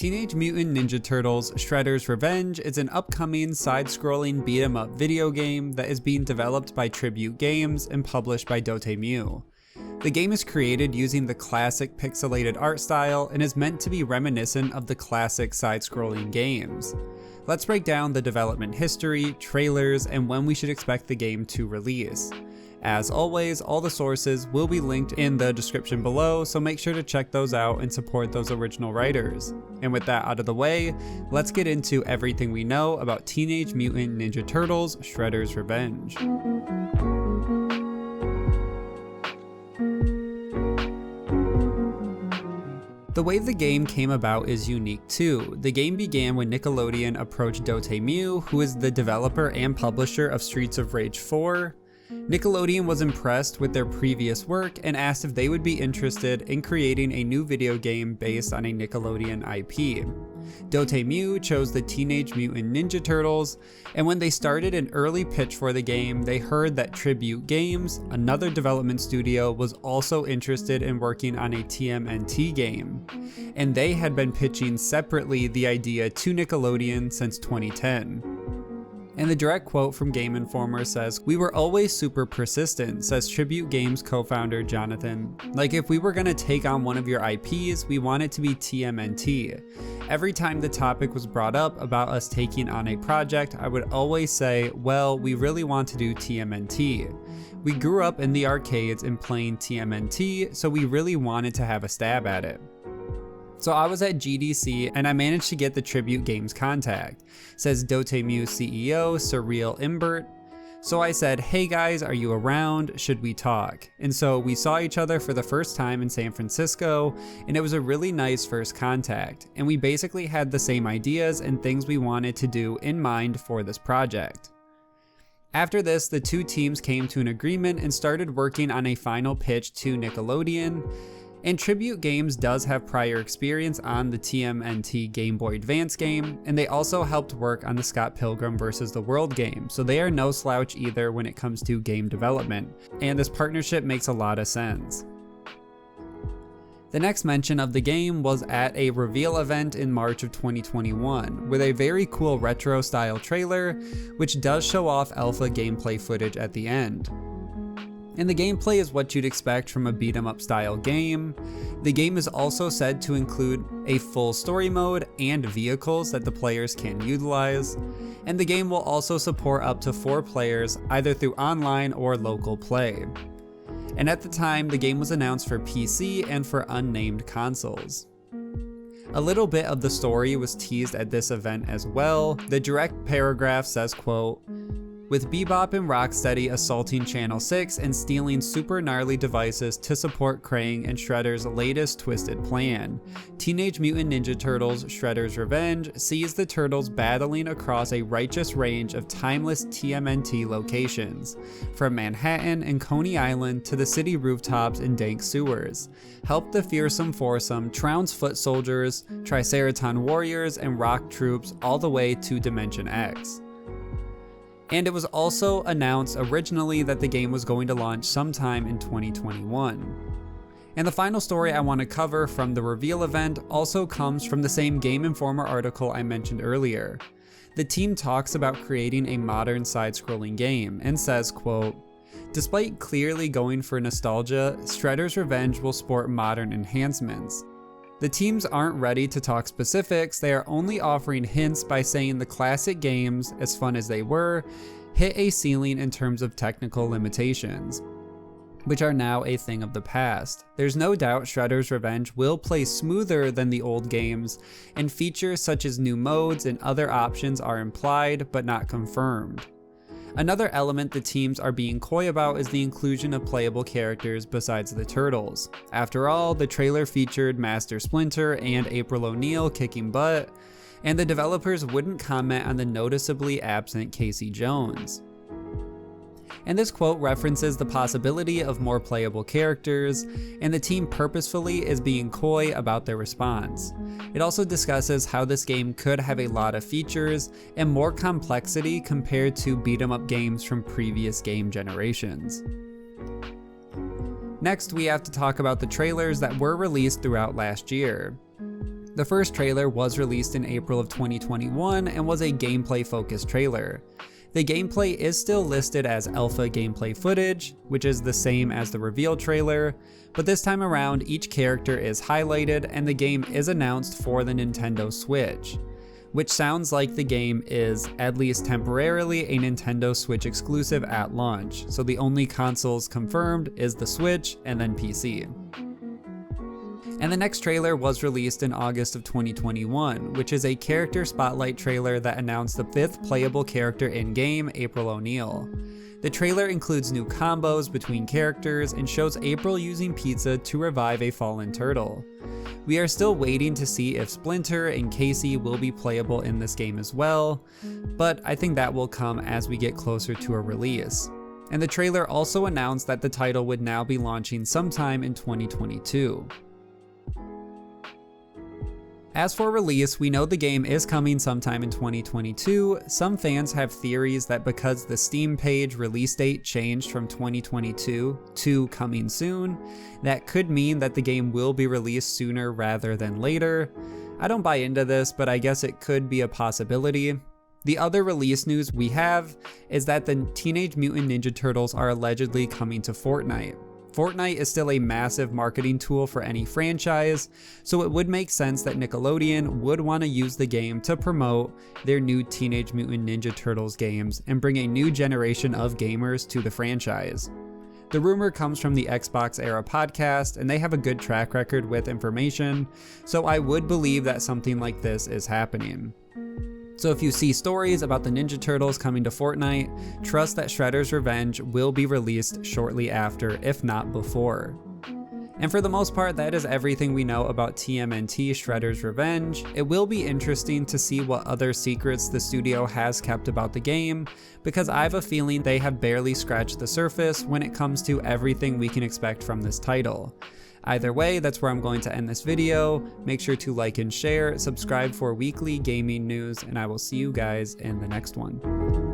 Teenage Mutant Ninja Turtles Shredder's Revenge is an upcoming side-scrolling beat-em-up video game that is being developed by Tribute Games and published by Dotemu. The game is created using the classic pixelated art style and is meant to be reminiscent of the classic side-scrolling games. Let's break down the development history, trailers, and when we should expect the game to release. As always, all the sources will be linked in the description below, so make sure to check those out and support those original writers. And with that out of the way, let's get into everything we know about Teenage Mutant Ninja Turtles Shredder's Revenge. The way the game came about is unique too. The game began when Nickelodeon approached Dotemu, who is the developer and publisher of Streets of Rage 4. Nickelodeon was impressed with their previous work and asked if they would be interested in creating a new video game based on a Nickelodeon IP. Dotemu chose the Teenage Mutant Ninja Turtles, and when they started an early pitch for the game, they heard that Tribute Games, another development studio, was also interested in working on a TMNT game, and they had been pitching separately the idea to Nickelodeon since 2010. And the direct quote from Game Informer says, "We were always super persistent," says Tribute Games co-founder Jonathan. "Like, if we were gonna take on one of your IPs, we want it to be TMNT. Every time the topic was brought up about us taking on a project, I would always say, well, we really want to do TMNT. We grew up in the arcades and playing TMNT, so we really wanted to have a stab at it. So I was at GDC and I managed to get the Tribute Games contact," says Dotemu CEO Cyril Imbert. "So I said, hey guys, are you around? Should we talk?" And so we saw each other for the first time in San Francisco, and it was a really nice first contact. And we basically had the same ideas and things we wanted to do in mind for this project. After this, the two teams came to an agreement and started working on a final pitch to Nickelodeon. And Tribute Games does have prior experience on the TMNT Game Boy Advance game, and they also helped work on the Scott Pilgrim vs. the World game, so they are no slouch either when it comes to game development, and this partnership makes a lot of sense. The next mention of the game was at a reveal event in March of 2021, with a very cool retro style trailer, which does show off alpha gameplay footage at the end. And the gameplay is what you'd expect from a beat-em-up style game. The game is also said to include a full story mode and vehicles that the players can utilize. And the game will also support up to 4 players, either through online or local play. And at the time, the game was announced for PC and for unnamed consoles. A little bit of the story was teased at this event as well. The direct paragraph says, quote, "With Bebop and Rocksteady assaulting Channel 6 and stealing super gnarly devices to support Krang and Shredder's latest twisted plan, Teenage Mutant Ninja Turtles Shredder's Revenge sees the Turtles battling across a righteous range of timeless TMNT locations, from Manhattan and Coney Island to the city rooftops and dank sewers. Help the fearsome foursome trounce foot soldiers, Triceraton warriors, and rock troops all the way to Dimension X." And it was also announced originally that the game was going to launch sometime in 2021. And the final story I want to cover from the reveal event also comes from the same Game Informer article I mentioned earlier. The team talks about creating a modern side-scrolling game and says, quote, "Despite clearly going for nostalgia, Shredder's Revenge will sport modern enhancements. The teams aren't ready to talk specifics, they are only offering hints by saying the classic games, as fun as they were, hit a ceiling in terms of technical limitations, which are now a thing of the past. There's no doubt Shredder's Revenge will play smoother than the old games, and features such as new modes and other options are implied but not confirmed. Another element the teams are being coy about is the inclusion of playable characters besides the Turtles. After all, the trailer featured Master Splinter and April O'Neil kicking butt, and the developers wouldn't comment on the noticeably absent Casey Jones. And this quote references the possibility of more playable characters, and the team purposefully is being coy about their response. It also discusses how this game could have a lot of features and more complexity compared to beat-em-up games from previous game generations. Next, we have to talk about the trailers that were released throughout last year. The first trailer was released in April of 2021 and was a gameplay-focused trailer. The gameplay is still listed as alpha gameplay footage, which is the same as the reveal trailer, but this time around each character is highlighted and the game is announced for the Nintendo Switch, which sounds like the game is, at least temporarily, a Nintendo Switch exclusive at launch, so the only consoles confirmed is the Switch and then PC. And the next trailer was released in August of 2021, which is a character spotlight trailer that announced the 5th playable character in-game, April O'Neil. The trailer includes new combos between characters and shows April using pizza to revive a fallen turtle. We are still waiting to see if Splinter and Casey will be playable in this game as well, but I think that will come as we get closer to a release. And the trailer also announced that the title would now be launching sometime in 2022. As for release, we know the game is coming sometime in 2022. Some fans have theories that because the Steam page release date changed from 2022 to coming soon, that could mean that the game will be released sooner rather than later. I don't buy into this, but I guess it could be a possibility. The other release news we have is that the Teenage Mutant Ninja Turtles are allegedly coming to Fortnite. Fortnite is still a massive marketing tool for any franchise, so it would make sense that Nickelodeon would want to use the game to promote their new Teenage Mutant Ninja Turtles games and bring a new generation of gamers to the franchise. The rumor comes from the Xbox Era podcast, and they have a good track record with information, so I would believe that something like this is happening. So if you see stories about the Ninja Turtles coming to Fortnite, trust that Shredder's Revenge will be released shortly after, if not before. And for the most part, that is everything we know about TMNT Shredder's Revenge. It will be interesting to see what other secrets the studio has kept about the game, because I have a feeling they have barely scratched the surface when it comes to everything we can expect from this title. Either way, that's where I'm going to end this video. Make sure to like and share, subscribe for weekly gaming news, and I will see you guys in the next one.